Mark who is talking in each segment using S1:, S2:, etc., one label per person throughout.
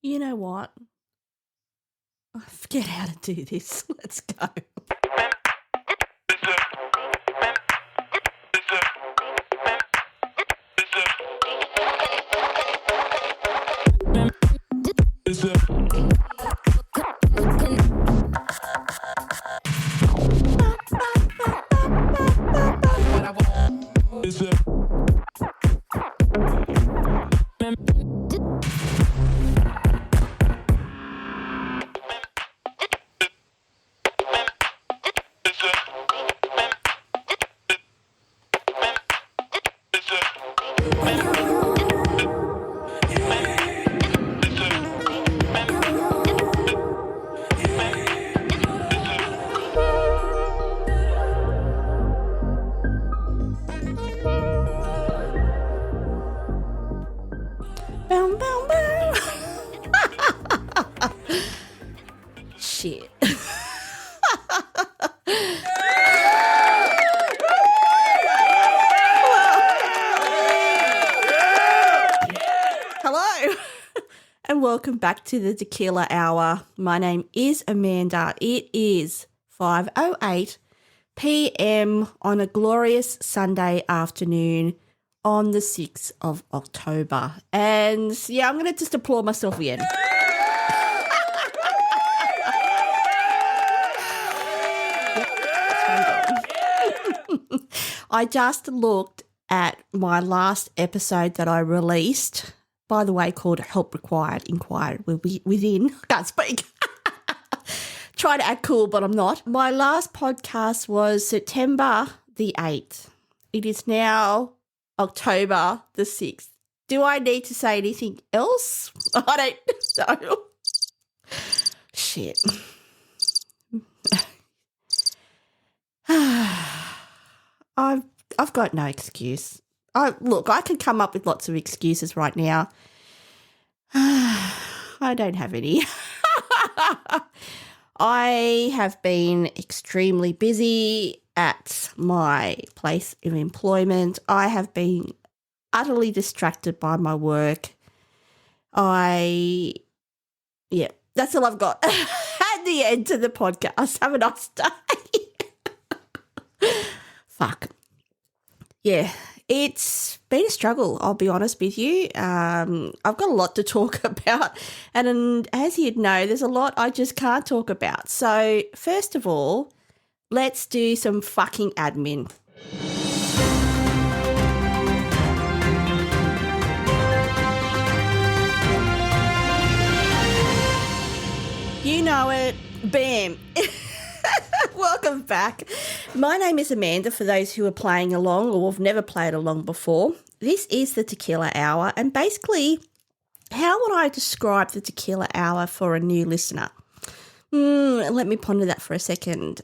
S1: You know what? I forget how to do this. Let's go. Boom, boom, boom. Shit. Hello and welcome back to the Tequila Hour. My name is Amanda. It is 5:08 p.m. on a glorious Sunday afternoon on the 6th of October. And yeah, I'm going to just applaud myself again. I just looked at my last episode that I released, by the way, called Help Required, Inquired Within. I can't speak. Try to act cool, but I'm not. My last podcast was September the 8th. It is now October the 6th. Do I need to say anything else? I don't know. Shit. I've got no excuse. Look, I can come up with lots of excuses right now. I don't have any. I have been extremely busy at my place of employment. I have been utterly distracted by my work. Yeah, that's all I've got. At the end of the podcast, have a nice day. Fuck. Yeah, it's been a struggle, I'll be honest with you. I've got a lot to talk about, and as you'd know, there's a lot I just can't talk about. So, first of all, let's do some fucking admin. You know it. Bam. Welcome back. My name is Amanda, for those who are playing along or have never played along before. This is the Tequila Hour, and basically, how would I describe the Tequila Hour for a new listener? Let me ponder that for a second.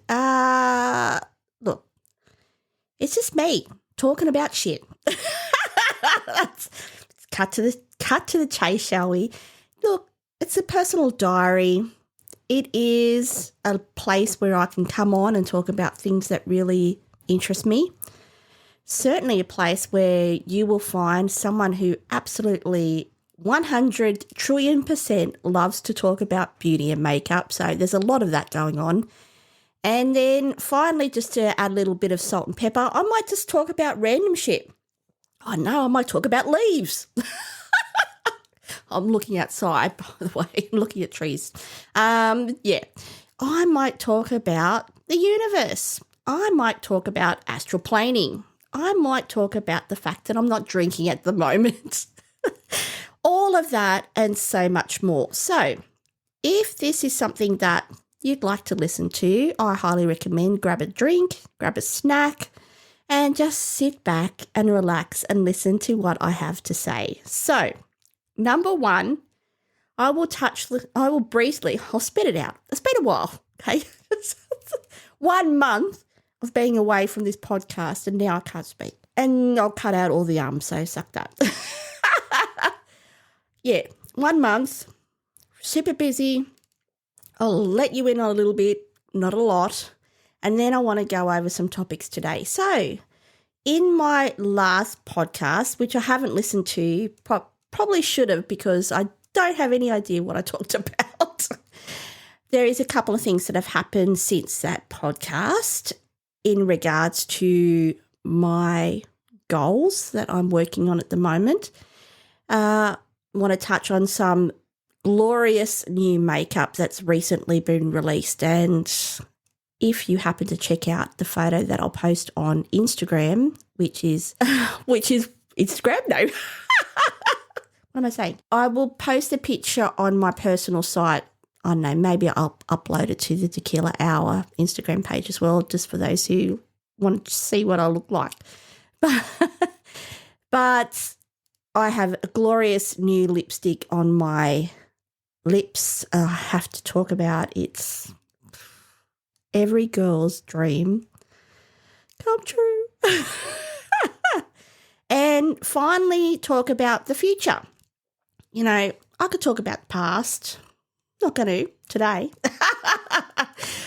S1: Look, it's just me talking about shit. Let's cut to the chase, shall we? Look, it's a personal diary. It is a place where I can come on and talk about things that really interest me. Certainly a place where you will find someone who absolutely 100 trillion% loves to talk about beauty and makeup. So there's a lot of that going on. And then finally, just to add a little bit of salt and pepper, I might just talk about random shit. I know, I might talk about leaves. I'm looking outside, by the way. I'm looking at trees. Yeah. I might talk about the universe. I might talk about astral planing. I might talk about the fact that I'm not drinking at the moment. All of that and so much more. So if this is something that you'd like to listen to, I highly recommend grab a drink, grab a snack, and just sit back and relax and listen to what I have to say. So, number one, I'll briefly, I'll spit it out. It's been a while, okay? 1 month of being away from this podcast and now I can't speak. And I'll cut out all the so suck that. Yeah, 1 month, super busy. I'll let you in on a little bit, not a lot. And then I want to go over some topics today. So, in my last podcast, which I haven't listened to, probably should have because I don't have any idea what I talked about. There is a couple of things that have happened since that podcast in regards to my goals that I'm working on at the moment. I want to touch on some glorious new makeup that's recently been released, and if you happen to check out the photo that I'll post on Instagram, which is Instagram, no. What am I saying? I will post a picture on my personal site. I don't know, maybe I'll upload it to the Tequila Hour Instagram page as well, just for those who want to see what I look like. But I have a glorious new lipstick on my lips. I have to talk about it's every girl's dream come true. And finally talk about the future. You know, I could talk about the past. Not going to today.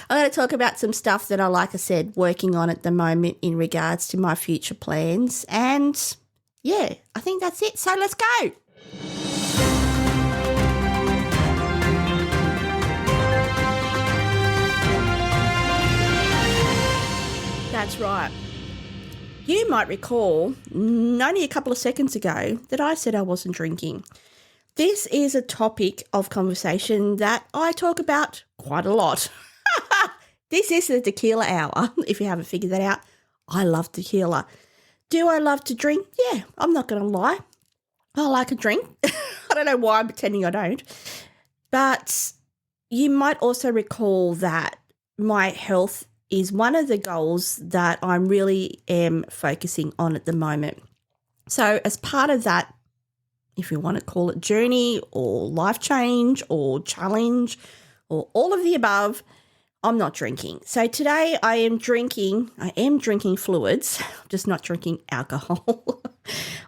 S1: I'm going to talk about some stuff that I, like I said, working on at the moment in regards to my future plans. And yeah, I think that's it. So let's go. That's right. You might recall only a couple of seconds ago that I said I wasn't drinking. This is a topic of conversation that I talk about quite a lot. This is the Tequila Hour, if you haven't figured that out. I love tequila. Do I love to drink? Yeah, I'm not going to lie. I like a drink. I don't know why I'm pretending I don't. But you might also recall that my health is one of the goals that I really am focusing on at the moment. So as part of that, if you want to call it journey or life change or challenge or all of the above, I'm not drinking. So today I am drinking fluids, just not drinking alcohol.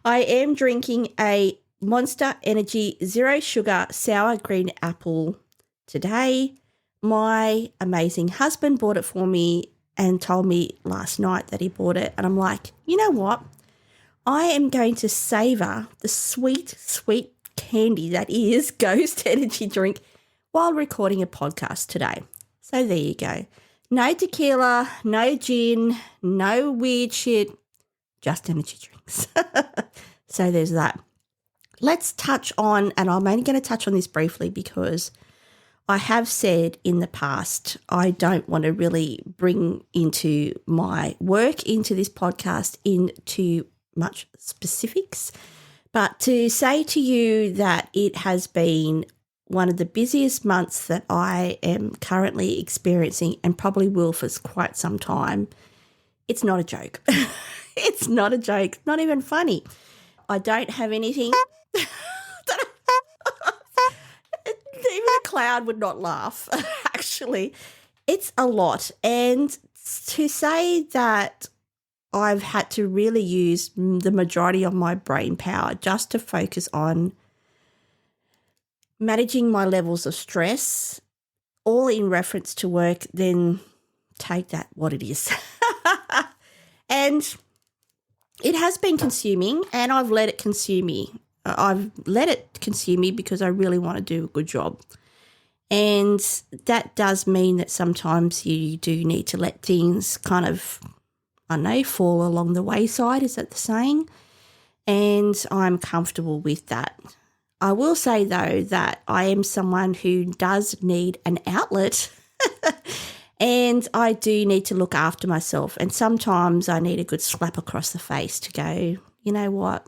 S1: I am drinking a Monster Energy Zero Sugar Sour Green Apple today. My amazing husband bought it for me and told me last night that he bought it. And I'm like, you know what? I am going to savour the sweet, sweet candy that is Ghost Energy Drink while recording a podcast today. So there you go. No tequila, no gin, no weird shit, just energy drinks. So there's that. Let's touch on, and I'm only going to touch on this briefly because I have said in the past I don't want to really bring into my work into this podcast into much specifics, but to say to you that it has been one of the busiest months that I am currently experiencing and probably will for quite some time. It's not a joke. It's not a joke, not even funny. I don't have anything. Even a clown would not laugh, actually. It's a lot. And to say that I've had to really use the majority of my brain power just to focus on managing my levels of stress, all in reference to work, then take that what it is. And it has been consuming, and I've let it consume me. I've let it consume me because I really want to do a good job. And that does mean that sometimes you do need to let things kind of, I don't know, fall along the wayside. Is that the saying? And I'm comfortable with that. I will say, though, that I am someone who does need an outlet and I do need to look after myself. And sometimes I need a good slap across the face to go, you know what?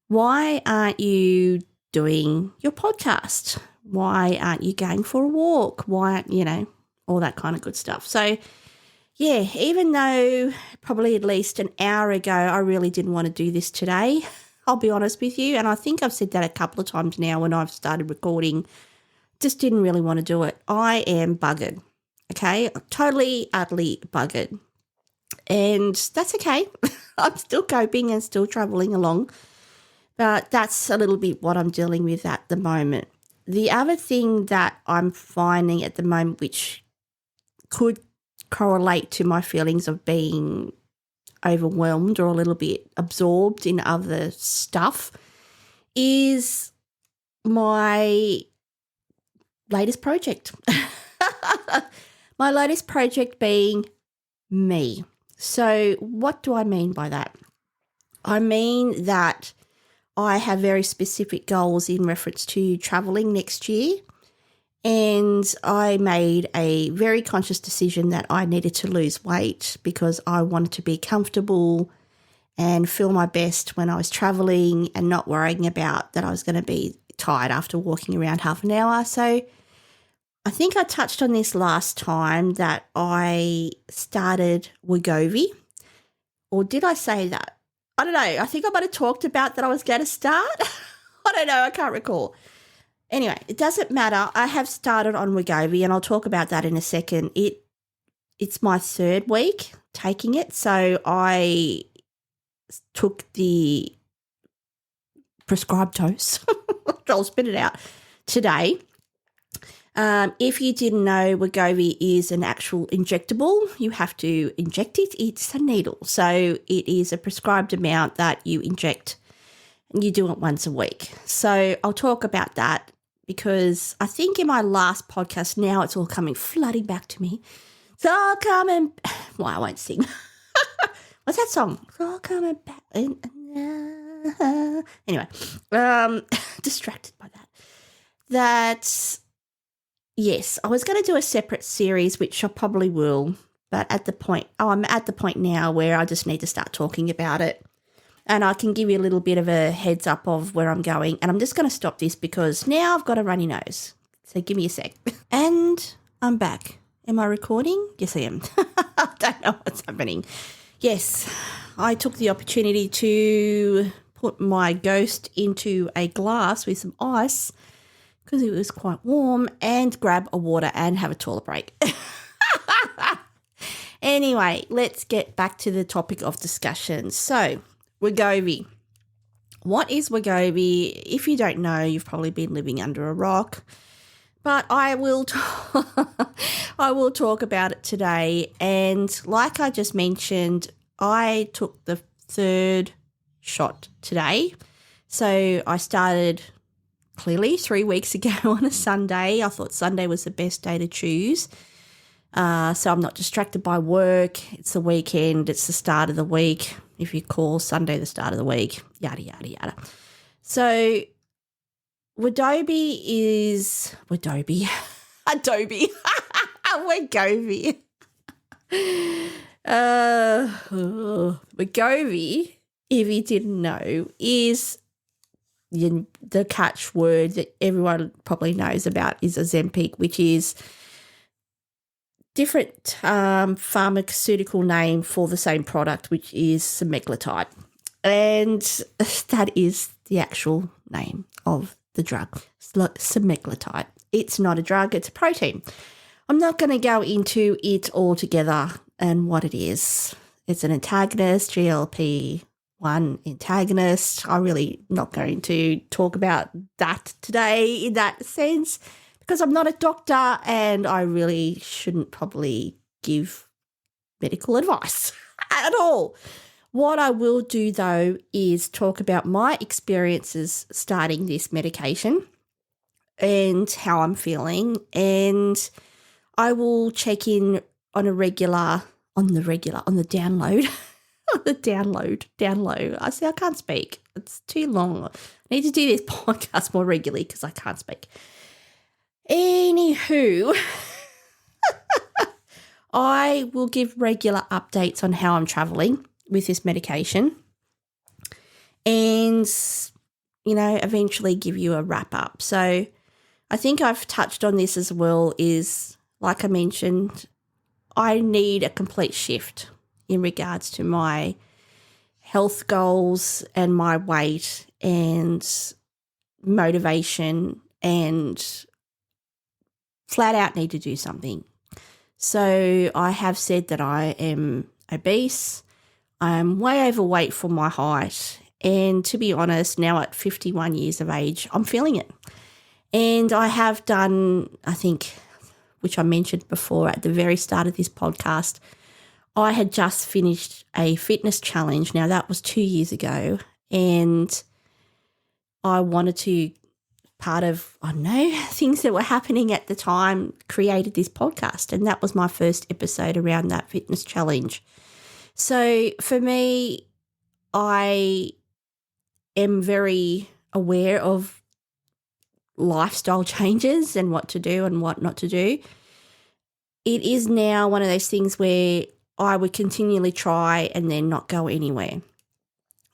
S1: Why aren't you doing your podcast? Why aren't you going for a walk? Why aren't, you know, all that kind of good stuff. So, yeah, even though probably at least an hour ago I really didn't want to do this today, I'll be honest with you, and I think I've said that a couple of times now when I've started recording, just didn't really want to do it. I am buggered, okay? Totally, utterly buggered. And that's okay. I'm still coping and still travelling along. But that's a little bit what I'm dealing with at the moment. The other thing that I'm finding at the moment, which could correlate to my feelings of being overwhelmed or a little bit absorbed in other stuff, is my latest project. My latest project being me. So what do I mean by that? I mean that I have very specific goals in reference to traveling next year, and I made a very conscious decision that I needed to lose weight because I wanted to be comfortable and feel my best when I was traveling and not worrying about that I was going to be tired after walking around half an hour. So I think I touched on this last time that I started Wegovy, or did I say that? I don't know. I think I might have talked about that I was going to start. I don't know. I can't recall. Anyway, it doesn't matter. I have started on Wegovy, and I'll talk about that in a second. It's my third week taking it, so I took the prescribed dose. I'll spit it out today. If you didn't know, Wegovy is an actual injectable. You have to inject it. It's a needle. So it is a prescribed amount that you inject, and you do it once a week. So I'll talk about that because I think in my last podcast, now it's all coming flooding back to me. It's all coming. Well, I won't sing. What's that song? It's all coming back. Anyway, distracted by that. That's... Yes, I was going to do a separate series, which I probably will, but I'm at the point now where I just need to start talking about it, and I can give you a little bit of a heads up of where I'm going, and I'm just going to stop this because now I've got a runny nose, so give me a sec. And I'm back. Am I recording? Yes, I am. I don't know what's happening. Yes, I took the opportunity to put my ghost into a glass with some ice because it was quite warm, and grab a water and have a toilet break. Anyway, let's get back to the topic of discussion. So, Wegovy. What is Wegovy? If you don't know, you've probably been living under a rock, but I will talk about it today. And like I just mentioned, I took the third shot today. So I started clearly 3 weeks ago on a Sunday. I thought Sunday was the best day to choose. So I'm not distracted by work. It's the weekend. It's the start of the week. If you call Sunday the start of the week, yada, yada, yada. So Wegovy is Wegovy. Wegovy, if you didn't know, is the catchword that everyone probably knows about is Ozempic, which is different pharmaceutical name for the same product, which is semaglutide. And that is the actual name of the drug, semaglutide. It's not a drug, it's a protein. I'm not going to go into it altogether and what it is. It's an antagonist, GLP-1 antagonist. I'm really not going to talk about that today in that sense because I'm not a doctor and I really shouldn't probably give medical advice at all. What I will do, though, is talk about my experiences starting this medication and how I'm feeling, and I will check in on the download. I see, I can't speak. It's too long. I need to do this podcast more regularly because I can't speak. Anywho, I will give regular updates on how I'm traveling with this medication and, eventually give you a wrap up. So I think I've touched on this as well is, like I mentioned, I need a complete shift in regards to my health goals and my weight and motivation, and flat out need to do something. So I have said that I am obese. I'm way overweight for my height. And to be honest, now at 51 years of age, I'm feeling it. And I have done, I think, which I mentioned before at the very start of this podcast, I had just finished a fitness challenge. Now, that was 2 years ago, and I wanted to part of, I don't know, things that were happening at the time, created this podcast. And that was my first episode around that fitness challenge. So for me, I am very aware of lifestyle changes and what to do and what not to do. It is now one of those things where I would continually try and then not go anywhere.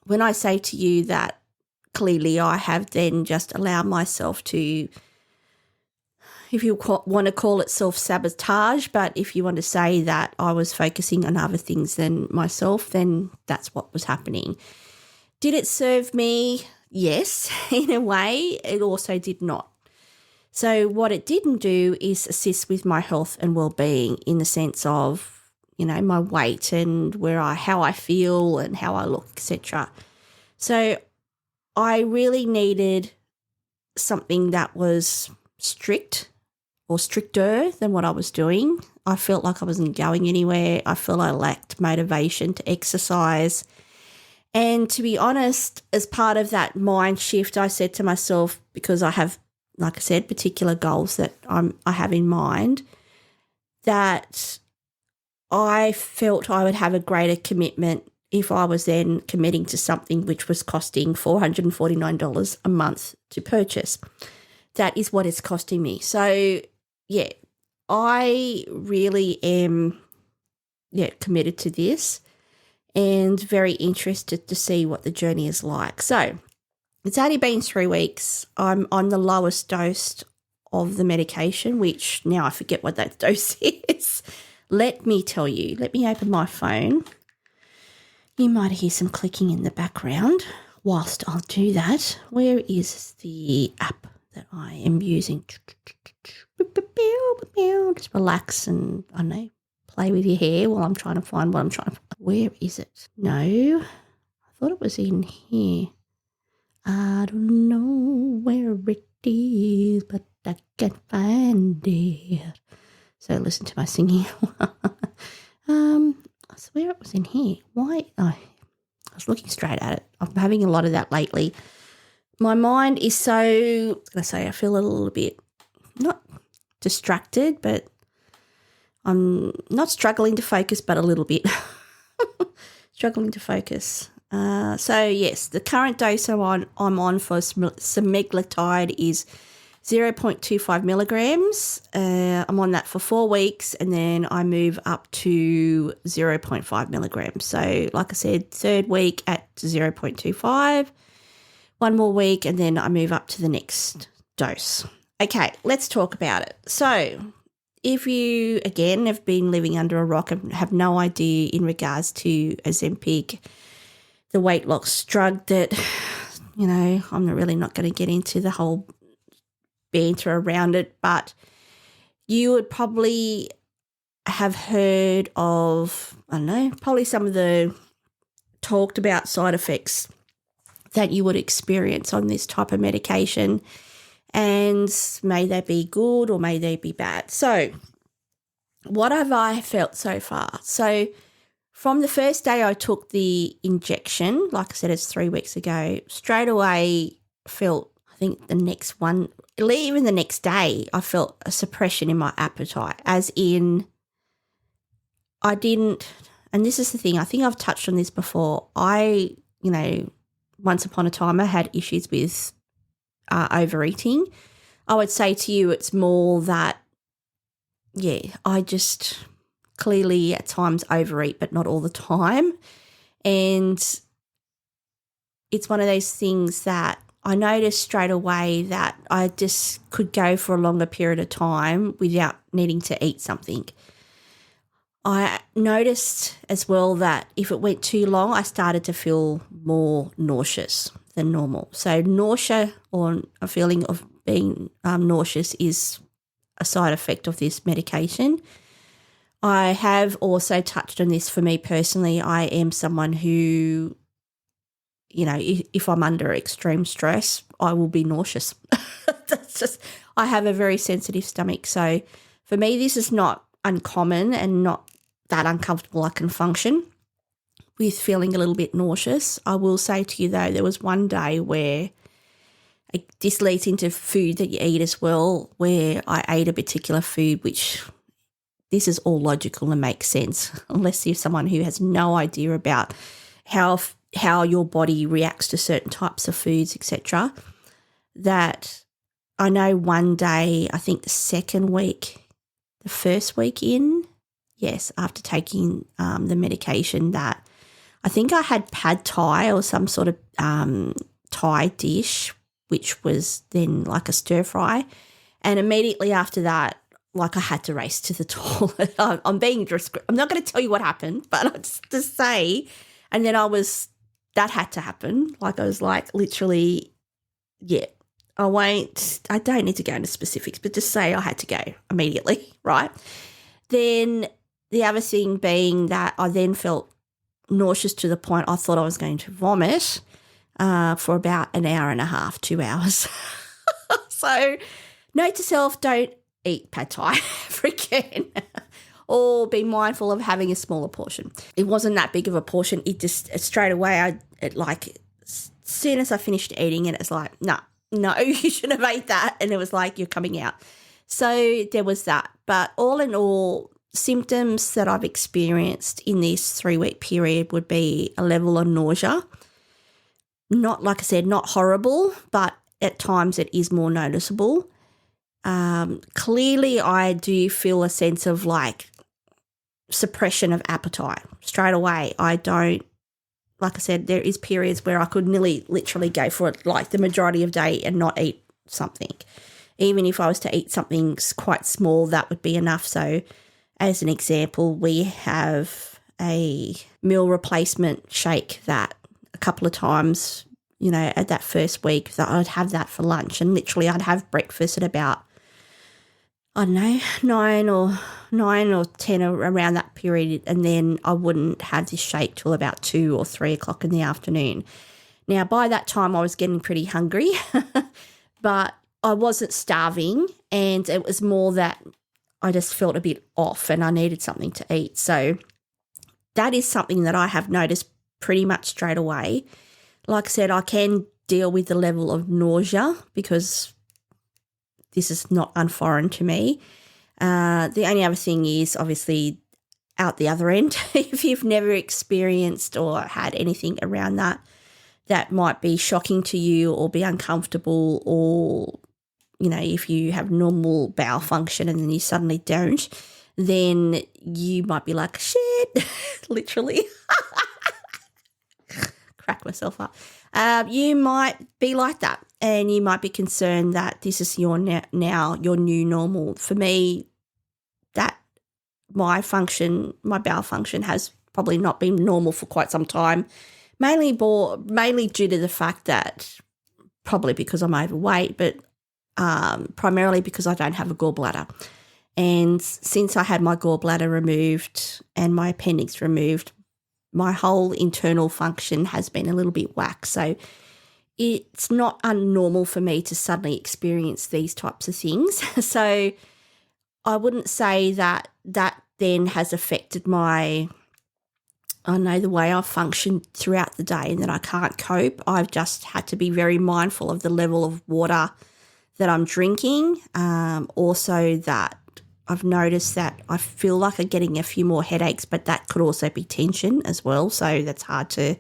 S1: When I say to you that clearly I have then just allowed myself to, if you want to call it self-sabotage, but if you want to say that I was focusing on other things than myself, then that's what was happening. Did it serve me? Yes, in a way. It also did not. So what it didn't do is assist with my health and well-being in the sense of, my weight and how I feel and how I look, etc. So I really needed something that was strict or stricter than what I was doing. I felt like I wasn't going anywhere. I felt I lacked motivation to exercise. And to be honest, as part of that mind shift, I said to myself, because I have, like I said, particular goals that I have in mind, that I felt I would have a greater commitment if I was then committing to something which was costing $449 a month to purchase. That is what it's costing me. So, yeah, I really am committed to this and very interested to see what the journey is like. So it's only been 3 weeks. I'm on the lowest dose of the medication, which now I forget what that dose is. Let me tell you. Let me open my phone. You might hear some clicking in the background whilst I'll do that. Where is the app that I am using? Just relax and, I don't know, play with your hair while I'm trying to find what I'm trying to find. Where is it? No, I thought it was in here. I don't know where it is, but I can't find it. So listen to my singing. I swear it was in here. Why? I was looking straight at it. I'm having a lot of that lately. My mind is so, I feel a little bit, not distracted, but I'm not struggling to focus, but a little bit. Struggling to focus. So, yes, the current dose I'm on for semaglutide is 0.25 milligrams. I'm on that for 4 weeks and then I move up to 0.5 milligrams. So, like I said, 3rd week at 0.25, 1 more week, and then I move up to the next dose. Okay, let's talk about it. So, if you, again, have been living under a rock and have no idea in regards to Ozempic, the weight loss drug that, I'm really not going to get into the whole banter around it, but you would probably have heard of, I don't know, probably some of the talked about side effects that you would experience on this type of medication, and may they be good or may they be bad. So what have I felt so far? So from the first day I took the injection, like I said, it's 3 weeks ago, straight away felt, I think the next one, even the next day, I felt a suppression in my appetite, as in I didn't, and this is the thing, I think I've touched on this before. Once upon a time I had issues with overeating. I would say to you it's more that, I just clearly at times overeat, but not all the time. And it's one of those things that I noticed straight away that I just could go for a longer period of time without needing to eat something. I noticed as well that if it went too long, I started to feel more nauseous than normal. So nausea, or a feeling of being nauseous, is a side effect of this medication. I have also touched on this. For me personally, I am someone who, if I'm under extreme stress, I will be nauseous. That's just, I have a very sensitive stomach. So for me, this is not uncommon and not that uncomfortable. I can function with feeling a little bit nauseous. I will say to you though, there was one day where, this leads into food that you eat as well, where I ate a particular food, which this is all logical and makes sense, unless you're someone who has no idea about how your body reacts to certain types of foods, etc. That I know one day, I think the first week in, yes, after taking the medication, that I think I had pad thai or some sort of Thai dish, which was then like a stir fry. And immediately after that, like I had to race to the toilet. I'm not going to tell you what happened, but I'll just say, and then that had to happen. Like I was like literally, yeah, I don't need to go into specifics, but just say I had to go immediately, right? Then the other thing being that I then felt nauseous to the point I thought I was going to vomit for about an hour and a half, 2 hours. So note to self, don't eat pad thai ever again. Or be mindful of having a smaller portion. It wasn't that big of a portion. It just straight away, as soon as I finished eating it, it's like, no, you shouldn't have ate that. And it was like, you're coming out. So there was that. But all in all, symptoms that I've experienced in this 3-week period would be a level of nausea. Not, like I said, not horrible, but at times it is more noticeable. Clearly I do feel a sense of like suppression of appetite straight away. I don't, like I said, there is periods where I could literally go for it like the majority of the day and not eat something. Even if I was to eat something quite small, that would be enough. So as an example, we have a meal replacement shake that a couple of times, at that first week that I'd have that for lunch, and literally I'd have breakfast at about, I don't know, 9 or 10 around that period, and then I wouldn't have this shake till about 2 or 3 o'clock in the afternoon. Now, by that time I was getting pretty hungry, but I wasn't starving, and it was more that I just felt a bit off and I needed something to eat. So that is something that I have noticed pretty much straight away. Like I said, I can deal with the level of nausea because this is not unforeign to me. The only other thing is obviously out the other end. If you've never experienced or had anything around that might be shocking to you or be uncomfortable, or, if you have normal bowel function and then you suddenly don't, then you might be like, shit, literally. Crack myself up. You might be like that, and you might be concerned that this is your new normal. For me, that my bowel function has probably not been normal for quite some time, mainly due to the fact that probably because I'm overweight, but primarily because I don't have a gallbladder. And since I had my gallbladder removed and my appendix removed, my whole internal function has been a little bit whack. So it's not unnormal for me to suddenly experience these types of things. So I wouldn't say that then has affected the way I function throughout the day and that I can't cope. I've just had to be very mindful of the level of water that I'm drinking. Also that I've noticed that I feel like I'm getting a few more headaches, but that could also be tension as well. So that's hard to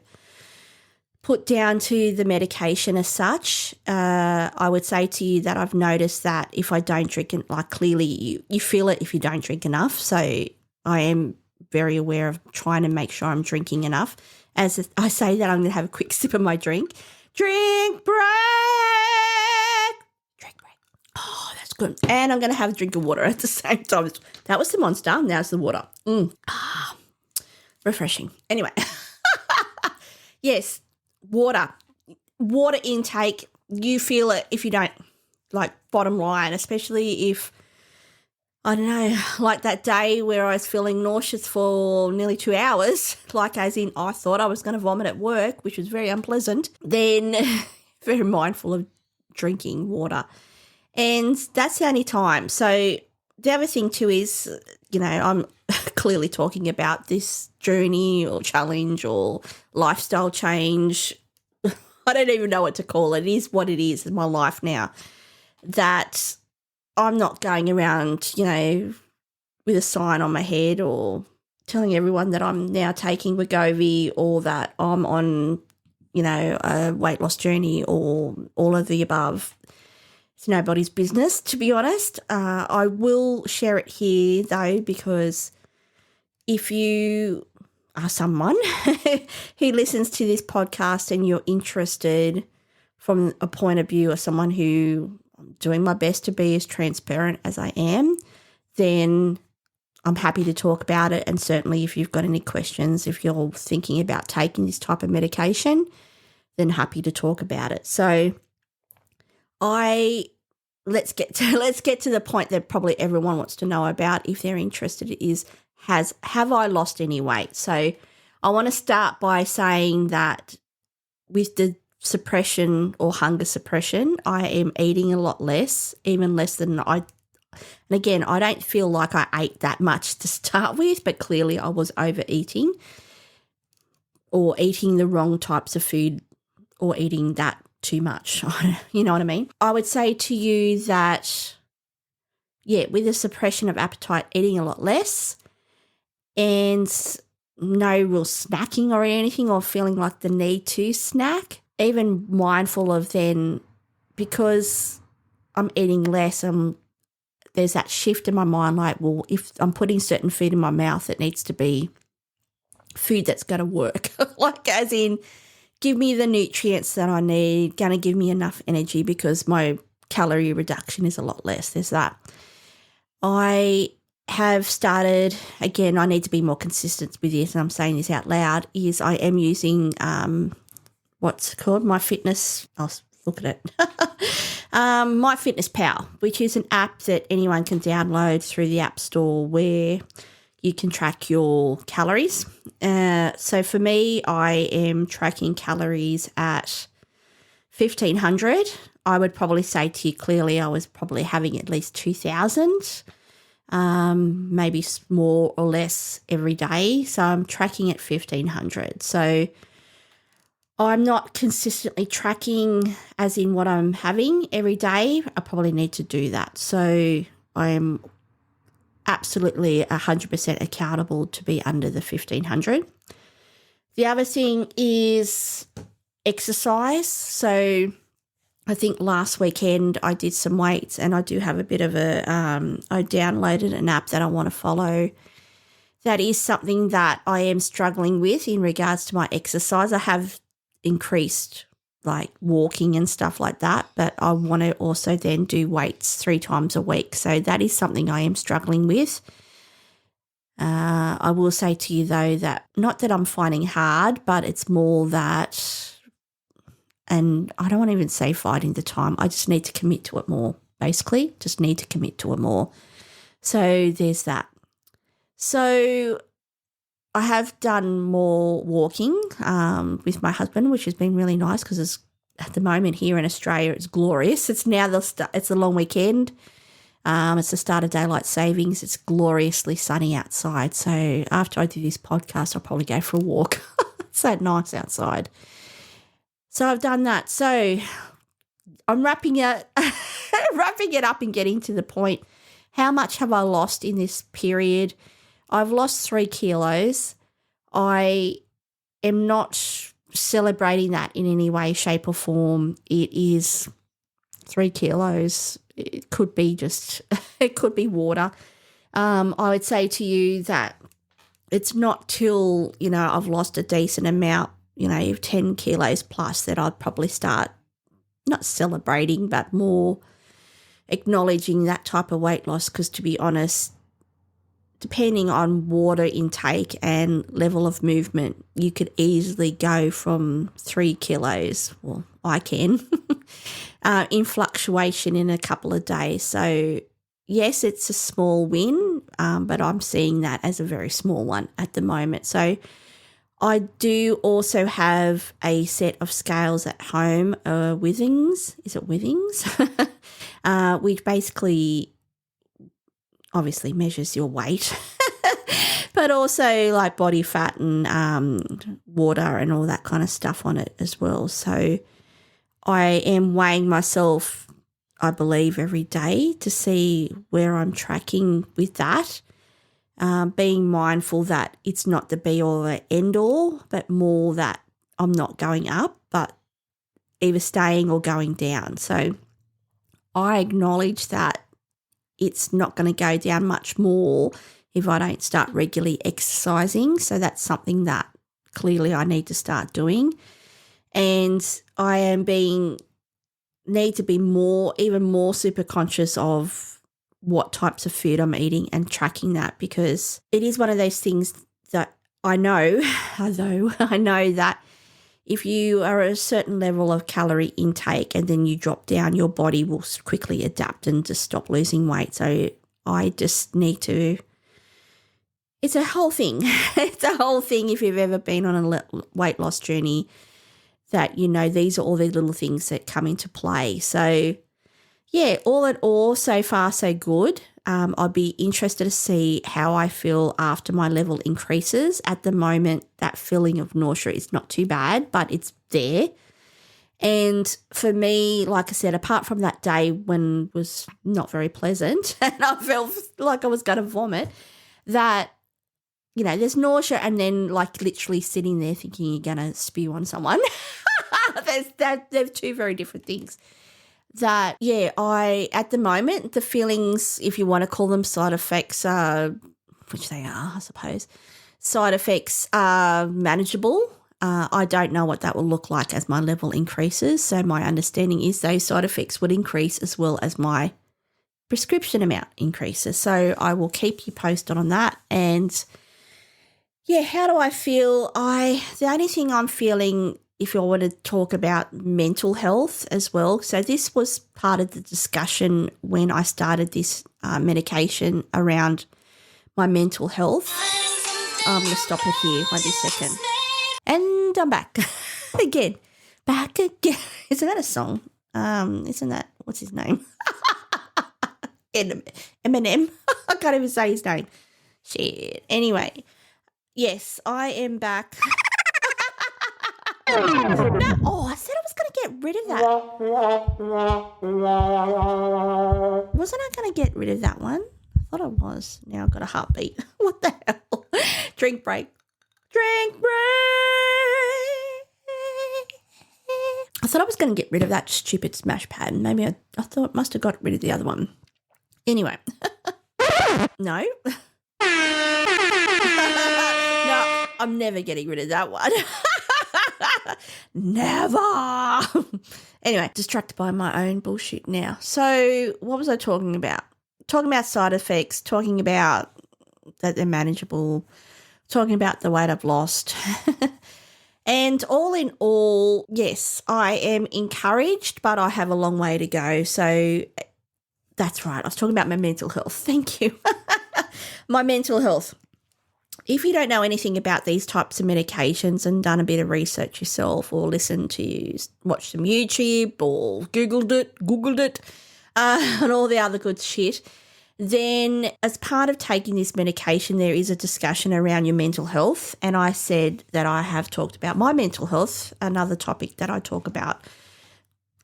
S1: put down to the medication as such. I would say to you that I've noticed that if I don't drink it, like clearly you feel it if you don't drink enough. So I am very aware of trying to make sure I'm drinking enough. As I say that, I'm going to have a quick sip of my drink. Drink break. Drink break. Oh, that's good. And I'm going to have a drink of water at the same time. That was the Monster. Now it's the water. Refreshing. Anyway. Yes, water intake. You feel it if you don't, like, bottom line, especially if, I don't know, like that day where I was feeling nauseous for nearly 2 hours, like as in I thought I was going to vomit at work, which was very unpleasant, then very mindful of drinking water. And that's the only time. So the other thing too is, I'm clearly talking about this journey or challenge or lifestyle change I don't even know what to call it. It is what it is in my life now, that I'm not going around, with a sign on my head or telling everyone that I'm now taking Wegovy or that I'm on, a weight loss journey or all of the above. It's nobody's business, to be honest. I will share it here, though, because if you are someone who listens to this podcast and you're interested from a point of view of someone who I'm doing my best to be as transparent as I am, then I'm happy to talk about it. And certainly if you've got any questions, if you're thinking about taking this type of medication, then happy to talk about it. So let's get to the point that probably everyone wants to know about if they're interested is, have I lost any weight? So I want to start by saying that with the suppression or hunger suppression, I am eating a lot less, even less than and again, I don't feel like I ate that much to start with, but clearly I was overeating or eating the wrong types of food or eating that too much. You know what I mean? I would say to you that, with the suppression of appetite, eating a lot less and no real snacking or anything or feeling like the need to snack, even mindful of then, because I'm eating less, there's that shift in my mind like, well, if I'm putting certain food in my mouth, it needs to be food that's going to work, like as in give me the nutrients that I need, going to give me enough energy because my calorie reduction is a lot less. There's that. I have started, again, I need to be more consistent with this, and I'm saying this out loud, is I am using what's it called? My Fitness, I'll look at it. My Fitness Pal, which is an app that anyone can download through the App Store where you can track your calories. So for me, I am tracking calories at 1,500. I would probably say to you clearly I was probably having at least 2,000, maybe more or less every day. So I'm tracking at 1,500. So I'm not consistently tracking as in what I'm having every day. I probably need to do that. So I am absolutely 100% accountable to be under the 1,500. The other thing is exercise. So I think last weekend I did some weights, and I do have a bit of I downloaded an app that I want to follow. That is something that I am struggling with in regards to my exercise. I have increased like walking and stuff like that, but I want to also then do weights 3 times a week. So that is something I am struggling with. I will say to you though that not that I'm finding hard, but it's more that, and I don't want to even say finding the time, I just need to commit to it more, basically, just need to commit to it more. So there's that. So I have done more walking with my husband, which has been really nice because at the moment here in Australia it's glorious. It's now it's a long weekend. It's the start of daylight savings. It's gloriously sunny outside. So after I do this podcast, I'll probably go for a walk. It's so nice outside. So I've done that. So I'm wrapping it up and getting to the point. How much have I lost in this period? I've lost 3 kilos. I am not celebrating that in any way, shape or form. It is 3 kilos. It could be it could be water. I would say to you that it's not till, I've lost a decent amount, 10 kilos plus, that I'd probably start not celebrating, but more acknowledging that type of weight loss. Because to be honest, depending on water intake and level of movement, you could easily go from 3 kilos, well, I can, in fluctuation in a couple of days. So, yes, it's a small win, but I'm seeing that as a very small one at the moment. So, I do also have a set of scales at home, Withings. Is it Withings? Which basically obviously measures your weight. but also like body fat and water and all that kind of stuff on it as well. So I am weighing myself, I believe, every day to see where I'm tracking with that, being mindful that it's not the be-all or end-all, but more that I'm not going up, but either staying or going down. So I acknowledge that it's not going to go down much more if I don't start regularly exercising. So that's something that clearly I need to start doing. And I am need to be even more super conscious of what types of food I'm eating and tracking that, because it is one of those things that I know, although I know that if you are at a certain level of calorie intake and then you drop down, your body will quickly adapt and just stop losing weight. So I just need to, it's a whole thing. It's a whole thing if you've ever been on a weight loss journey, that, you know, these are all the little things that come into play. So yeah, all in all, so far so good. I'd be interested to see how I feel after my level increases. At the moment, that feeling of nausea is not too bad, but it's there. And for me, like I said, apart from that day when it was not very pleasant and I felt like I was going to vomit, that, you know, there's nausea and then like literally sitting there thinking you're going to spew on someone. They're two very different things. That, yeah, at the moment, the feelings, if you want to call them side effects, which they are, I suppose, side effects are manageable. I don't know what that will look like as my level increases. So my understanding is those side effects would increase as well as my prescription amount increases. So I will keep you posted on that. And yeah, how do I feel? The only thing I'm feeling, if I want to talk about mental health as well. So this was part of the discussion when I started this medication around my mental health. I'm going to stop it here. Wait a second. And I'm back again. Back again. Isn't that a song? Isn't that, what's his name? Eminem. I can't even say his name. Shit. Anyway, yes, I am back. No, I said I was going to get rid of that. Wasn't I going to get rid of that one? I thought I was. Now I've got a heartbeat. What the hell? Drink break. Drink break. I thought I was going to get rid of that stupid smash pad. Maybe I thought must have got rid of the other one. Anyway. No. No, I'm never getting rid of that one. Never. Anyway, distracted by my own bullshit now. So what was I talking about? Talking about side effects, talking about that they're manageable, talking about the weight I've lost. And all in all, yes, I am encouraged, but I have a long way to go. So that's right. I was talking about my mental health. Thank you. My mental health. If you don't know anything about these types of medications and done a bit of research yourself or watch some YouTube or Googled it, and all the other good shit, then as part of taking this medication, there is a discussion around your mental health. And I said that I have talked about my mental health, another topic that I talk about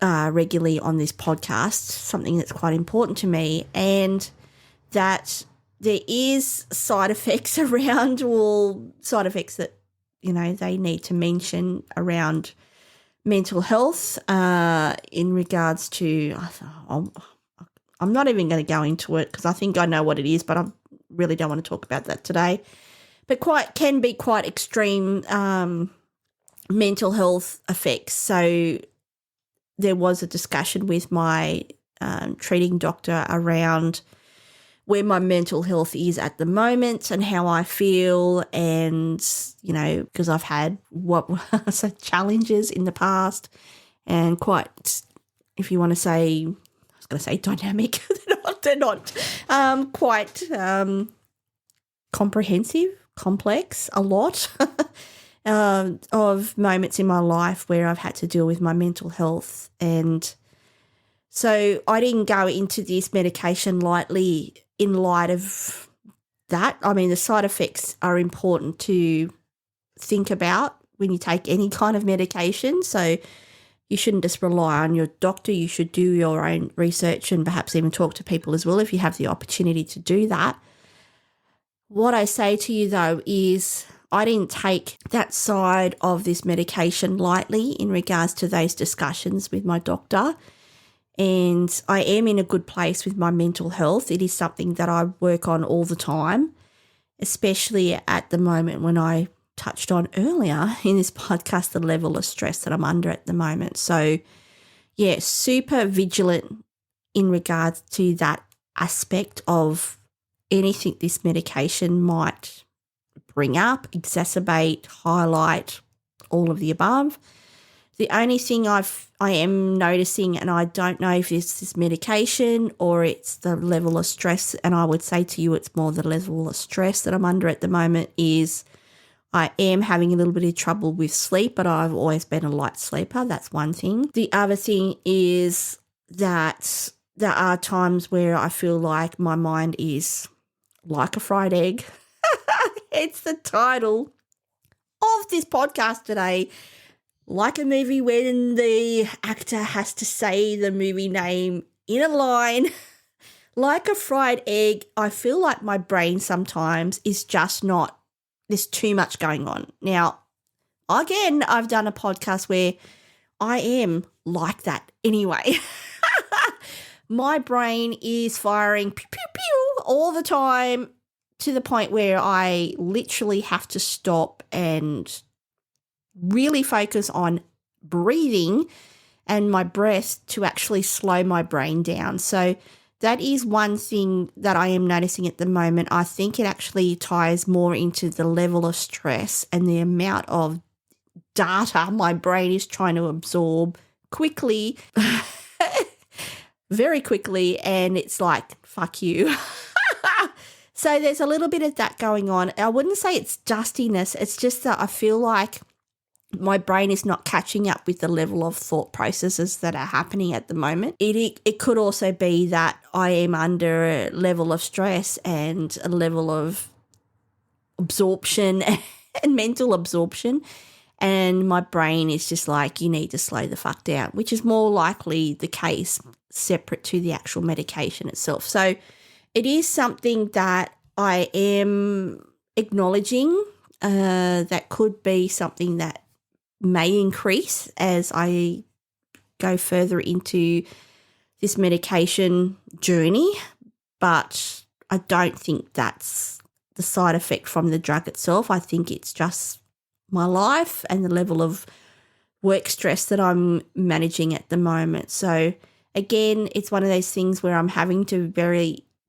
S1: regularly on this podcast, something that's quite important to me, and that there is side effects around, or side effects that, you know, they need to mention around mental health in regards to, I'm not even going to go into it because I think I know what it is, but I really don't want to talk about that today. But can be quite extreme mental health effects. So there was a discussion with my treating doctor around where my mental health is at the moment and how I feel, and, you know, because I've had challenges in the past and quite, if you want to say, I was going to say dynamic, they're not quite comprehensive, complex, a lot of moments in my life where I've had to deal with my mental health. And so I didn't go into this medication lightly in light of the side effects are important to think about when you take any kind of medication. So you shouldn't just rely on your doctor. You should do your own research and perhaps even talk to people as well if you have the opportunity to do that. What I say to you, though, is I didn't take that side of this medication lightly in regards to those discussions with my doctor. And I am in a good place with my mental health. It is something that I work on all the time, especially at the moment when I touched on earlier in this podcast, the level of stress that I'm under at the moment. So, yeah, super vigilant in regards to that aspect of anything this medication might bring up, exacerbate, highlight, all of the above. The only thing I am noticing, and I don't know if it's this medication or it's the level of stress, and I would say to you it's more the level of stress that I'm under at the moment, is I am having a little bit of trouble with sleep, but I've always been a light sleeper. That's one thing. The other thing is that there are times where I feel like my mind is like a fried egg. It's the title of this podcast today. Like a movie when the actor has to say the movie name in a line. Like a fried egg, I feel like my brain sometimes is just not, there's too much going on. Now, again, I've done a podcast where I am like that anyway. My brain is firing pew, pew, pew all the time to the point where I literally have to stop and really focus on breathing and my breath to actually slow my brain down. So that is one thing that I am noticing at the moment. I think it actually ties more into the level of stress and the amount of data my brain is trying to absorb quickly, very quickly, and it's like, fuck you. So there's a little bit of that going on. I wouldn't say it's dustiness. It's just that I feel like my brain is not catching up with the level of thought processes that are happening at the moment. It could also be that I am under a level of stress and a level of absorption and mental absorption, and my brain is just like, you need to slow the fuck down, which is more likely the case separate to the actual medication itself. So it is something that I am acknowledging that could be something that may increase as I go further into this medication journey, but I don't think that's the side effect from the drug itself. I think it's just my life and the level of work stress that I'm managing at the moment. So again, it's one of those things where I'm having to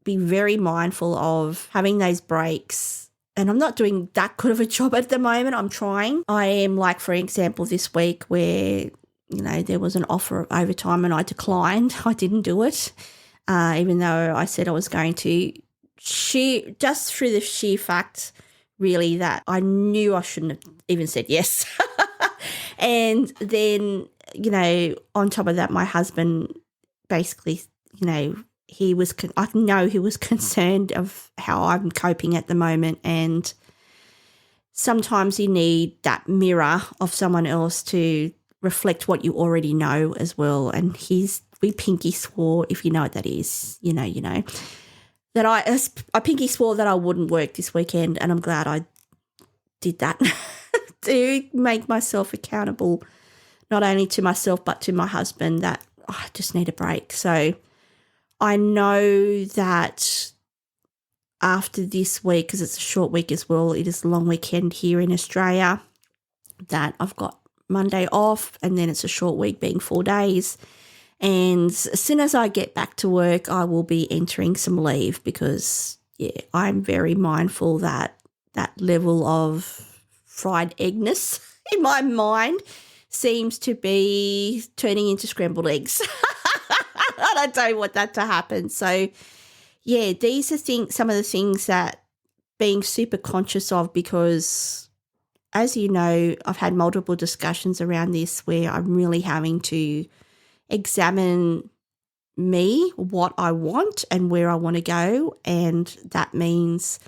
S1: be very mindful of having those breaks. And I'm not doing that good of a job at the moment. I'm trying. I am, like, for example, this week where, there was an offer of overtime and I declined. I didn't do it, even though I said I was going to. Just through the sheer fact, really, that I knew I shouldn't have even said yes. And then, on top of that, my husband basically, I know he was concerned of how I'm coping at the moment, and sometimes you need that mirror of someone else to reflect what you already know as well. And we pinky swore, if you know what that is, you know, that I pinky swore that I wouldn't work this weekend, and I'm glad I did that to make myself accountable, not only to myself but to my husband, that I just need a break. So I know that after this week, because it's a short week as well, it is a long weekend here in Australia, that I've got Monday off, and then it's a short week being 4 days. And as soon as I get back to work, I will be entering some leave because, I'm very mindful that that level of fried eggness in my mind seems to be turning into scrambled eggs. I don't want that to happen. So, these are some of the things that being super conscious of, because, as you know, I've had multiple discussions around this where I'm really having to examine me, what I want and where I want to go. And that means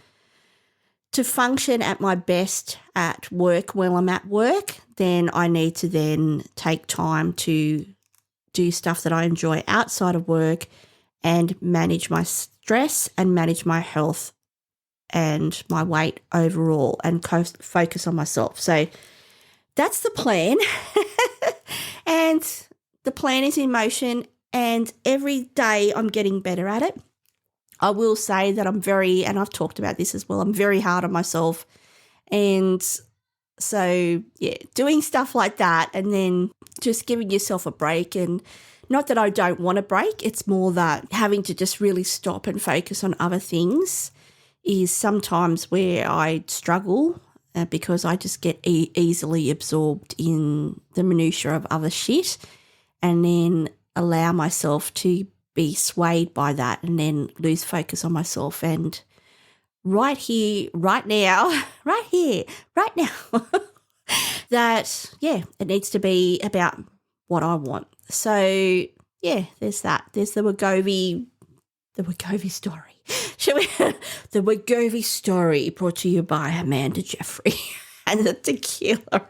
S1: to function at my best at work while I'm at work, then I need to then take time to do stuff that I enjoy outside of work and manage my stress and manage my health and my weight overall and focus on myself. So that's the plan. And the plan is in motion, and every day I'm getting better at it. I will say that and I've talked about this as well, I'm very hard on myself. And so, yeah, doing stuff like that and then just giving yourself a break, and not that I don't want a break, it's more that having to just really stop and focus on other things is sometimes where I struggle because I just get easily absorbed in the minutiae of other shit and then allow myself to be swayed by that and then lose focus on myself. And right here, right now, that, yeah, it needs to be about what I want. So, yeah, there's that. There's the Wegovy story. The Wegovy story brought to you by Amanda Jeffrey and the tequila.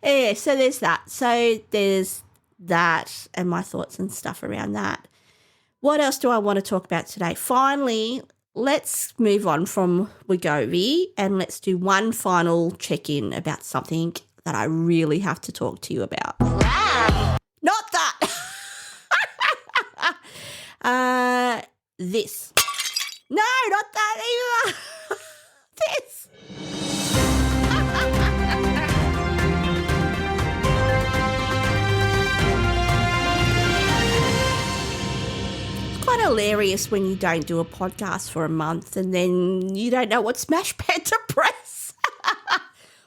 S1: Yeah, so there's that. So there's that and my thoughts and stuff around that. What else do I want to talk about today? Finally, let's move on from Wegovy and let's do one final check-in about something that I really have to talk to you about. Wow. Not that. This. No, not that either. This. It's quite hilarious when you don't do a podcast for a month and then you don't know what smash pad to press.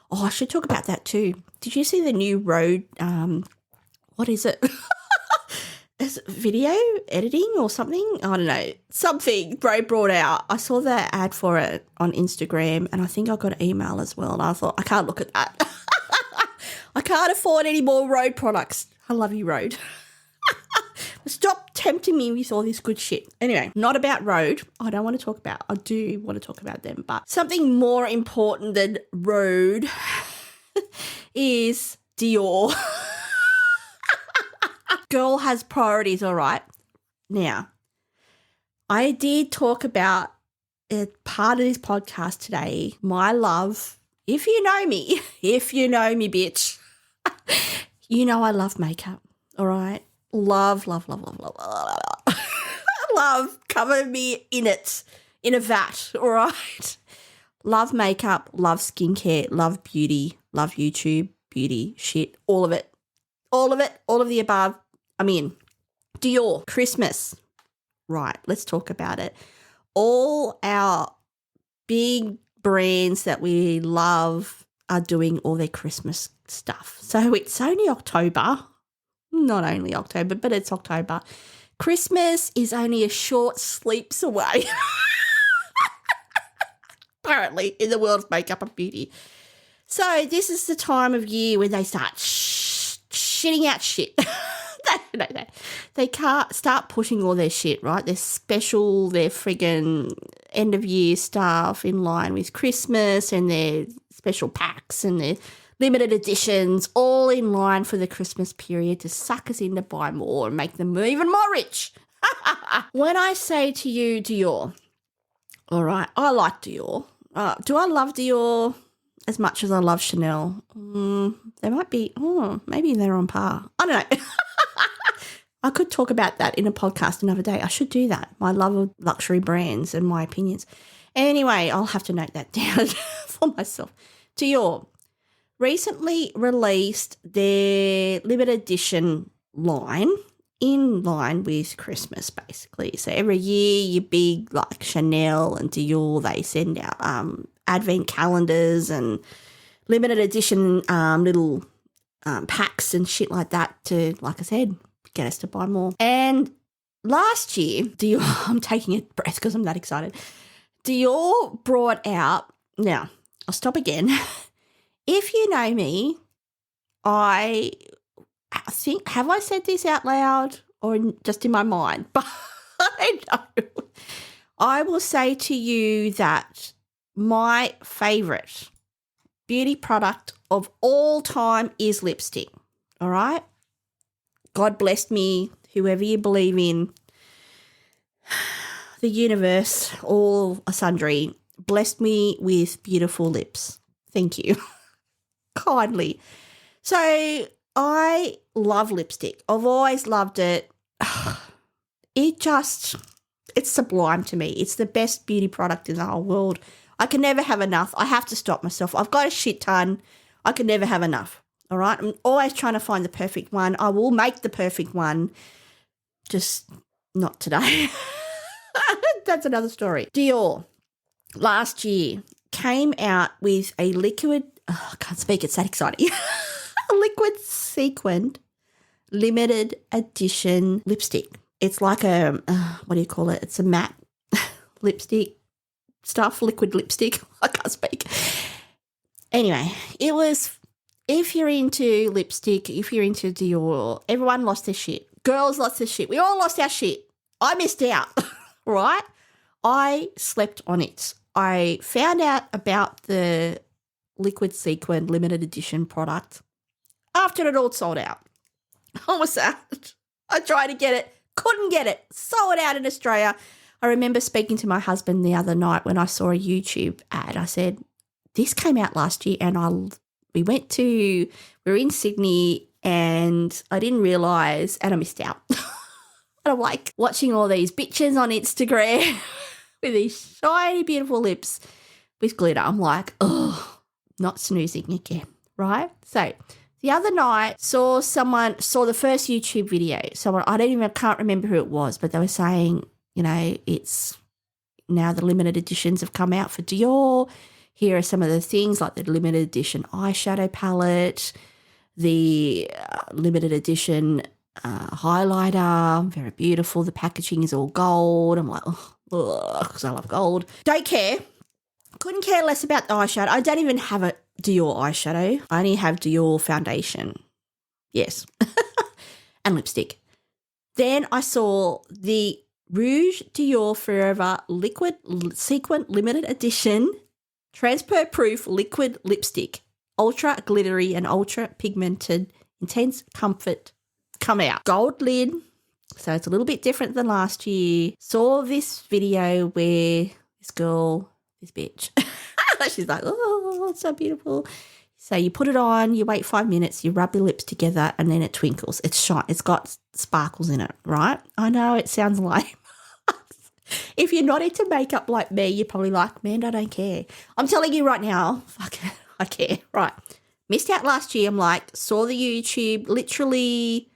S1: Oh, I should talk about that too. Did you see the new Rode, what is it? Is it video editing or something? I don't know. Something Bro brought out. I saw the ad for it on Instagram and I think I got an email as well. And I thought, I can't look at that. I can't afford any more Rode products. I love you, Rode. Stop tempting me with all this good shit. Anyway, not about Rode. I don't want to talk about. I do want to talk about them. But something more important than Rode is DIOR. Girl has priorities, all right. Now, I did talk about a part of this podcast today, my love. If you know me, bitch, you know I love makeup, all right? Love. Love, cover me in it, in a vat, all right? Love makeup, love skincare, love beauty, love YouTube, beauty, shit, all of it, all of the above. I'm in. DIOR, Christmas. Right, let's talk about it. All our big brands that we love are doing all their Christmas stuff. So it's only October. Not only October, but it's October. Christmas is only a short sleeps away. Apparently, in the world of makeup and beauty. So this is the time of year when they start shitting out shit. No. They can't start pushing all their shit, right? Their friggin' end of year stuff in line with Christmas and their special packs and their limited editions, all in line for the Christmas period to suck us in to buy more and make them even more rich. When I say to you DIOR, all right, I like DIOR. Do I love DIOR as much as I love Chanel? They might be, maybe they're on par. I don't know. I could talk about that in a podcast another day. I should do that. My love of luxury brands and my opinions. Anyway, I'll have to note that down for myself. DIOR recently released their limited edition line in line with Christmas, basically. So every year, your big like Chanel and DIOR, they send out advent calendars and limited edition little packs and shit like that to, like I said, get us to buy more. And last year, DIOR, I'm taking a breath because I'm that excited. DIOR brought out, now I'll stop again. If you know me, I think, have I said this out loud or just in my mind? But I know. I will say to you that my favourite beauty product of all time is lipstick, all right? God bless me, whoever you believe in, the universe, all sundry, blessed me with beautiful lips. Thank you. Kindly. So I love lipstick. I've always loved it. It's sublime to me. It's the best beauty product in the whole world. I can never have enough. I have to stop myself. I've got a shit ton. I can never have enough. All right? I'm always trying to find the perfect one. I will make the perfect one, just not today. That's another story. Dior last year came out with a liquid, I can't speak, it's that exciting, a liquid sequined limited edition lipstick. It's like a, what do you call it? It's a matte lipstick stuff, liquid lipstick. I can't speak. Anyway, it was, if you're into lipstick, if you're into Dior, everyone lost their shit. Girls lost their shit. We all lost our shit. I missed out, right? I slept on it. I found out about the liquid sequin limited edition product after it all sold out. I was sad. I tried to get it, couldn't get it, sold out in Australia. I remember speaking to my husband the other night when I saw a YouTube ad. I said, this came out last year and we were in Sydney and I didn't realise and I missed out. And I'm like watching all these bitches on Instagram with these shiny, beautiful lips with glitter. I'm like, oh, not snoozing again, right? So the other night saw the first YouTube video. Can't remember who it was, but they were saying, it's now the limited editions have come out for Dior. Here are some of the things like the limited edition eyeshadow palette, the limited edition highlighter, very beautiful. The packaging is all gold. I'm like, because I love gold. Don't care. Couldn't care less about the eyeshadow. I don't even have a Dior eyeshadow. I only have Dior foundation. Yes. And lipstick. Then I saw the Rouge Dior Forever Liquid Sequin Limited Edition Transfer Proof Liquid Lipstick. Ultra glittery and ultra pigmented, intense comfort come out. Gold lid. So it's a little bit different than last year. Saw this video where this girl, this bitch, she's like, oh, it's so beautiful. So you put it on, you wait 5 minutes, you rub the lips together and then it twinkles. It's shine. It's got sparkles in it, right? I know it sounds lame. If you're not into makeup like me, you're probably like, man, I don't care. I'm telling you right now, fuck it, I care. Right. Missed out last year. I'm like, saw the YouTube literally.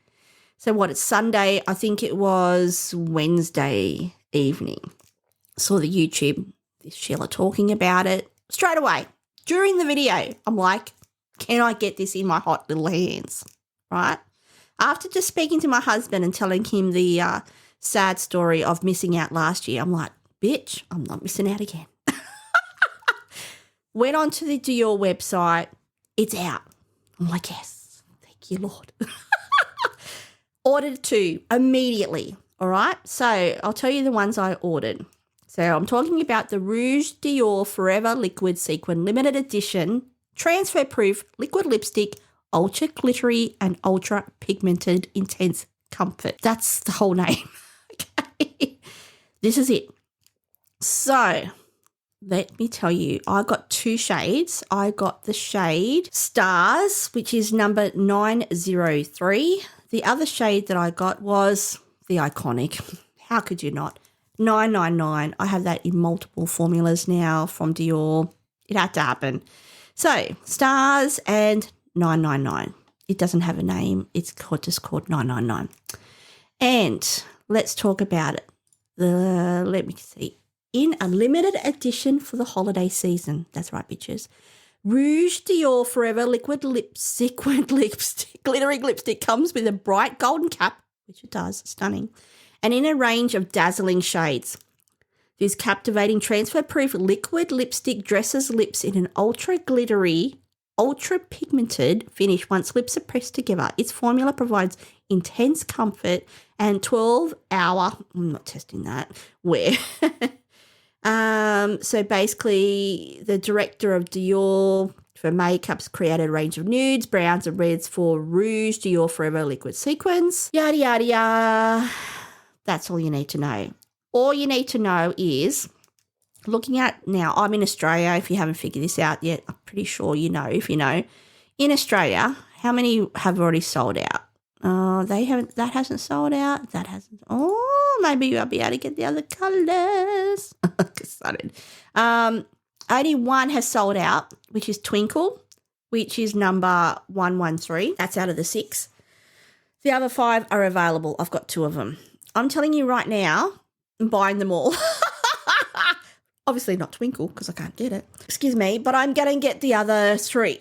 S1: So what, it's Sunday. I think it was Wednesday evening. Saw the YouTube, this Sheila talking about it straight away. During the video, I'm like, can I get this in my hot little hands, right? After just speaking to my husband and telling him the sad story of missing out last year, I'm like, bitch, I'm not missing out again. Went on to the Dior website. It's out. I'm like, yes, thank you, Lord. Ordered 2 immediately, all right? So I'll tell you the ones I ordered. So I'm talking about the Rouge Dior Forever Liquid Sequin Limited Edition Transfer Proof Liquid Lipstick, Ultra Glittery and Ultra Pigmented Intense Comfort. That's the whole name. Okay. This is it. So let me tell you, I got 2 shades. I got the shade Stars, which is number 903. The other shade that I got was the iconic. How could you not? 999. I have that in multiple formulas now from Dior. It had to happen. So Stars and 999. It doesn't have a name. It's just called 999. And let's talk about it. Let me see. In a limited edition for the holiday season. That's right, bitches. Rouge Dior Forever Liquid Sequin Lipstick, glittering lipstick comes with a bright golden cap, which it does, stunning, and in a range of dazzling shades. This captivating transfer-proof liquid lipstick dresses lips in an ultra glittery, ultra pigmented finish once lips are pressed together. Its formula provides intense comfort and 12-hour, I'm not testing that, wear. So basically the director of Dior for makeup's created a range of nudes, browns and reds for Rouge Dior Forever Liquid Sequence. Yada, yada, yada. That's all you need to know. All you need to know is looking at now, I'm in Australia. If you haven't figured this out yet, I'm pretty sure you know if you know. In Australia, how many have already sold out? They haven't. That hasn't sold out. That hasn't. Oh, maybe I'll be able to get the other colours. Excited. Only one has sold out, which is Twinkle, which is number 113. That's out of the 6. The other 5 are available. I've got 2 of them. I'm telling you right now, I'm buying them all. Obviously not Twinkle because I can't get it. Excuse me, but I'm going to get the other 3.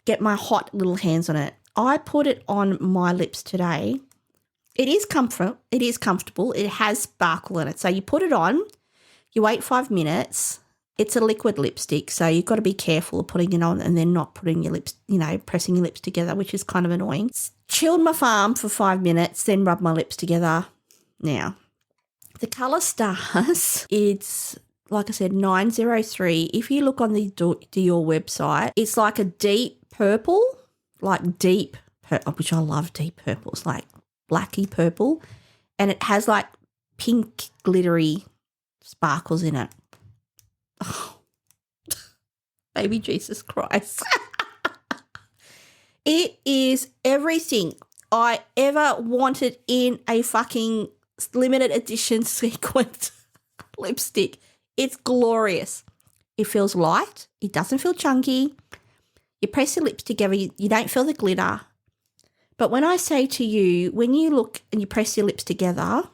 S1: Get my hot little hands on it. I put it on my lips today. It is comfortable. It has sparkle in it. So you put it on, you wait 5 minutes. It's a liquid lipstick, so you've got to be careful of putting it on and then not putting your lips, pressing your lips together, which is kind of annoying. Chilled my farm for 5 minutes, then rub my lips together. Now, the colour Stars, it's, like I said, 903. If you look on the Dior website, it's like a deep purple, which I love deep purple. It's like blacky purple, and it has like pink glittery sparkles in it. Oh, baby Jesus Christ. It is everything I ever wanted in a fucking limited edition sequined lipstick. It's glorious. It feels light. It doesn't feel chunky. You press your lips together, you don't feel the glitter. But when I say to you, when you look and you press your lips together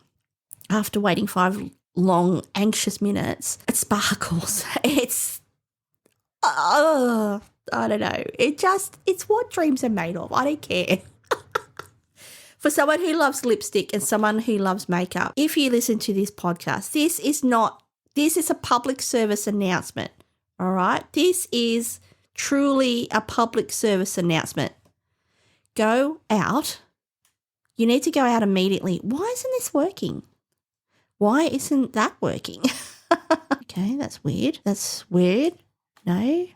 S1: after waiting 5 long, anxious minutes, it sparkles. It's, I don't know. It's what dreams are made of. I don't care. For someone who loves lipstick and someone who loves makeup, if you listen to this podcast, this is a public service announcement, all right? This is truly a public service announcement. Go out. You need to go out immediately. Why isn't this working? Why isn't that working? Okay, that's weird. That's weird. No.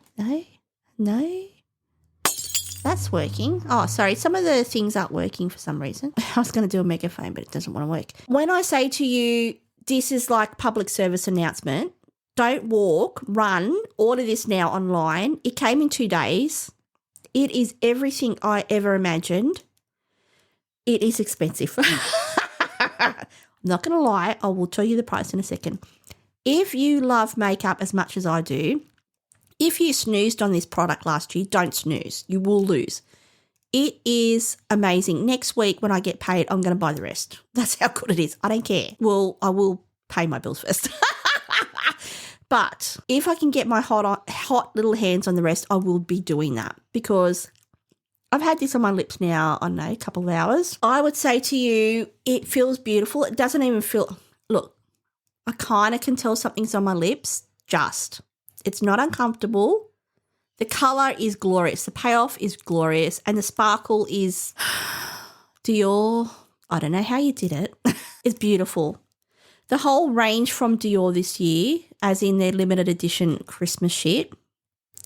S1: That's working. Oh, sorry. Some of the things aren't working for some reason. I was going to do a megaphone, but it doesn't want to work. When I say to you, this is like public service announcement, don't walk, run, order this now online. It came in 2 days. It is everything I ever imagined. It is expensive. I'm not going to lie. I will tell you the price in a second. If you love makeup as much as I do, if you snoozed on this product last year, don't snooze. You will lose. It is amazing. Next week when I get paid, I'm going to buy the rest. That's how good it is. I don't care. Well, I will pay my bills first. But if I can get my hot little hands on the rest, I will be doing that because I've had this on my lips now, I don't know, a couple of hours. I would say to you, it feels beautiful. It doesn't even feel, look, I kind of can tell something's on my lips, it's not uncomfortable. The colour is glorious. The payoff is glorious. And the sparkle is Dior. I don't know how you did it. It's beautiful. The whole range from Dior this year, as in their limited edition Christmas shit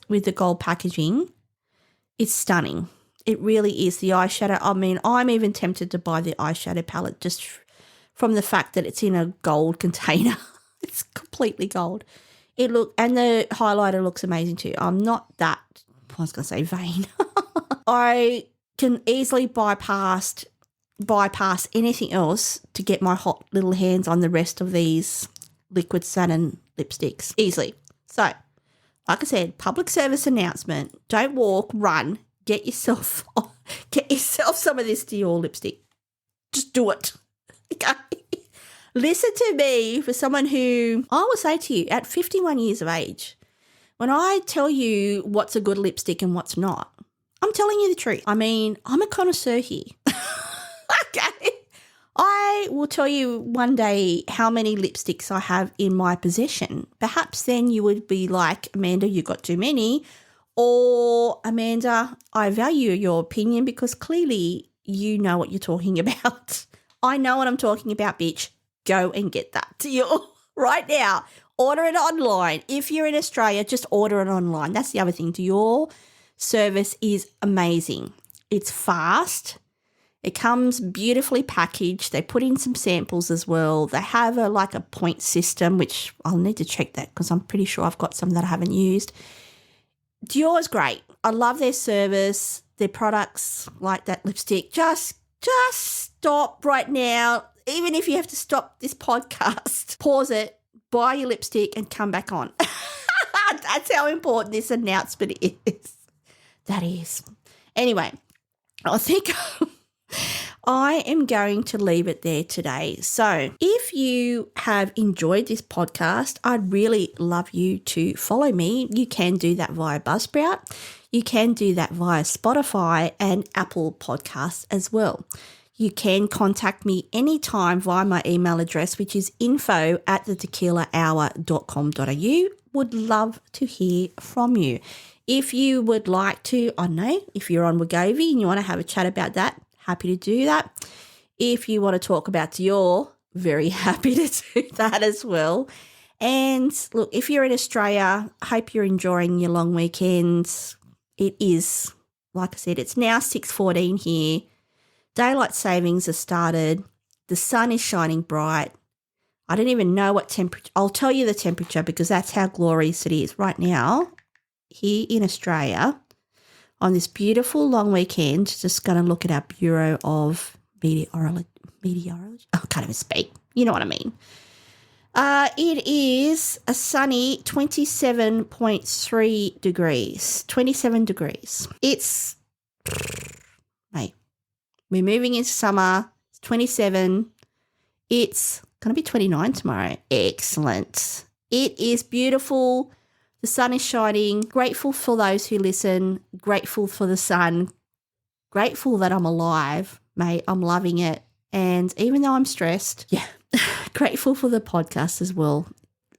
S1: with the gold packaging, is stunning. It really is. The eyeshadow, I mean, I'm even tempted to buy the eyeshadow palette just from the fact that it's in a gold container. It's completely gold. And the highlighter looks amazing too. I'm not that, I was going to say vain. I can easily bypass anything else to get my hot little hands on the rest of these liquid satin lipsticks easily. So, like I said, public service announcement. Don't walk, run. Get yourself some of this Dior lipstick. Just do it. Okay. Listen to me for someone who, I will say to you, at 51 years of age, when I tell you what's a good lipstick and what's not, I'm telling you the truth. I mean, I'm a connoisseur here. Okay. I will tell you one day how many lipsticks I have in my possession. Perhaps then you would be like, Amanda, you got too many. Or, Amanda, I value your opinion because clearly you know what you're talking about. I know what I'm talking about, bitch. Go and get that Dior right now. order it online. If you're in Australia, just order it online. That's the other thing. DIOR service is amazing. It's fast. It comes beautifully packaged. They put in some samples as well. They have a point system, which I'll need to check that because I'm pretty sure I've got some that I haven't used. DIOR is great. I love their service, their products, like that lipstick. Just stop right now. Even if you have to stop this podcast, pause it, buy your lipstick and come back on. That's how important this announcement is. That is. Anyway, I think I am going to leave it there today. So if you have enjoyed this podcast, I'd really love you to follow me. You can do that via Buzzsprout. You can do that via Spotify and Apple Podcasts as well. You can contact me anytime via my email address, which is info@thetequilahour.com.au. Would love to hear from you. If you would like to, I don't know, if you're on Wegovy and you want to have a chat about that, happy to do that. If you want to talk about DIOR, very happy to do that as well. And look, if you're in Australia, I hope you're enjoying your long weekends. It is, like I said, it's now 6:14 here. Daylight savings has started. The sun is shining bright. I don't even know what temperature. I'll tell you the temperature because that's how glorious it is right now here in Australia on this beautiful long weekend. Just going to look at our Bureau of Meteorology. I can't even speak. You know what I mean. It is a sunny 27.3 degrees. 27 degrees. It's, mate, we're moving into summer. It's 27. It's going to be 29 tomorrow. Excellent. It is beautiful. The sun is shining. Grateful for those who listen. Grateful for the sun. Grateful that I'm alive, mate. I'm loving it. And even though I'm stressed, grateful for the podcast as well.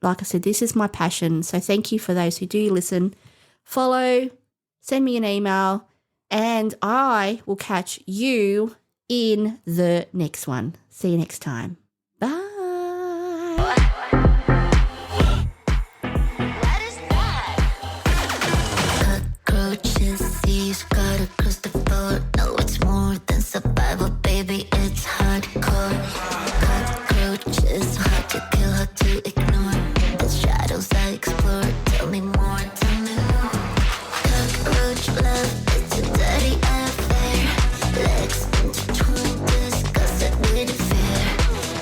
S1: Like I said, this is my passion. So thank you for those who do listen. Follow, send me an email, and I will catch you in the next one. See you next time. Bye.
S2: Survival, baby, it's hardcore. Cockroaches, hard to kill, hard to ignore. The shadows I explore. Tell me more, tell me more. Cockroach love, it's a dirty affair. Legs intertwined, discuss it with fear.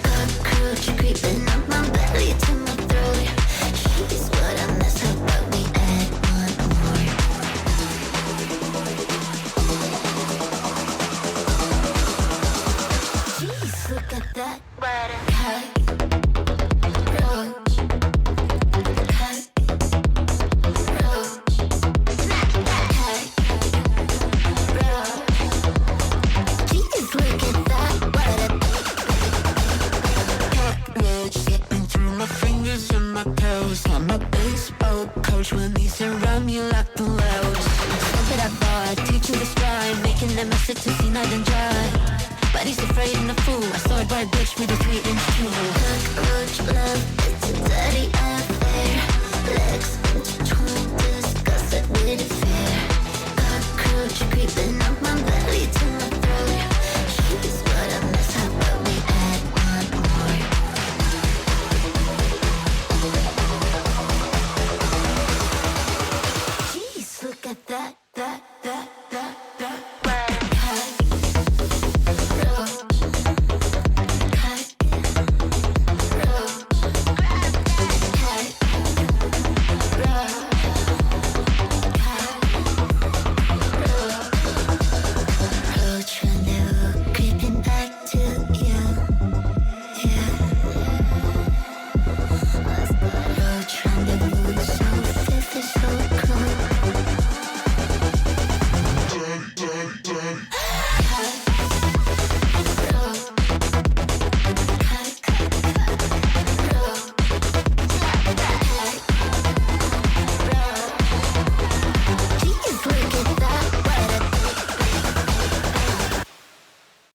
S2: Cockroach creeping up my belly to my throat. She's what I miss her, but we add one more. Look at that cockroach. Jeez, look at that cockroach. Slipping through my fingers and my toes. I'm a baseball coach when they surround me like the loads. Something I bought, teaching the stride, making them a sit to see night and dry. But he's afraid and a fool. I saw a bright bitch with a 3-inch tool. Cockroach love.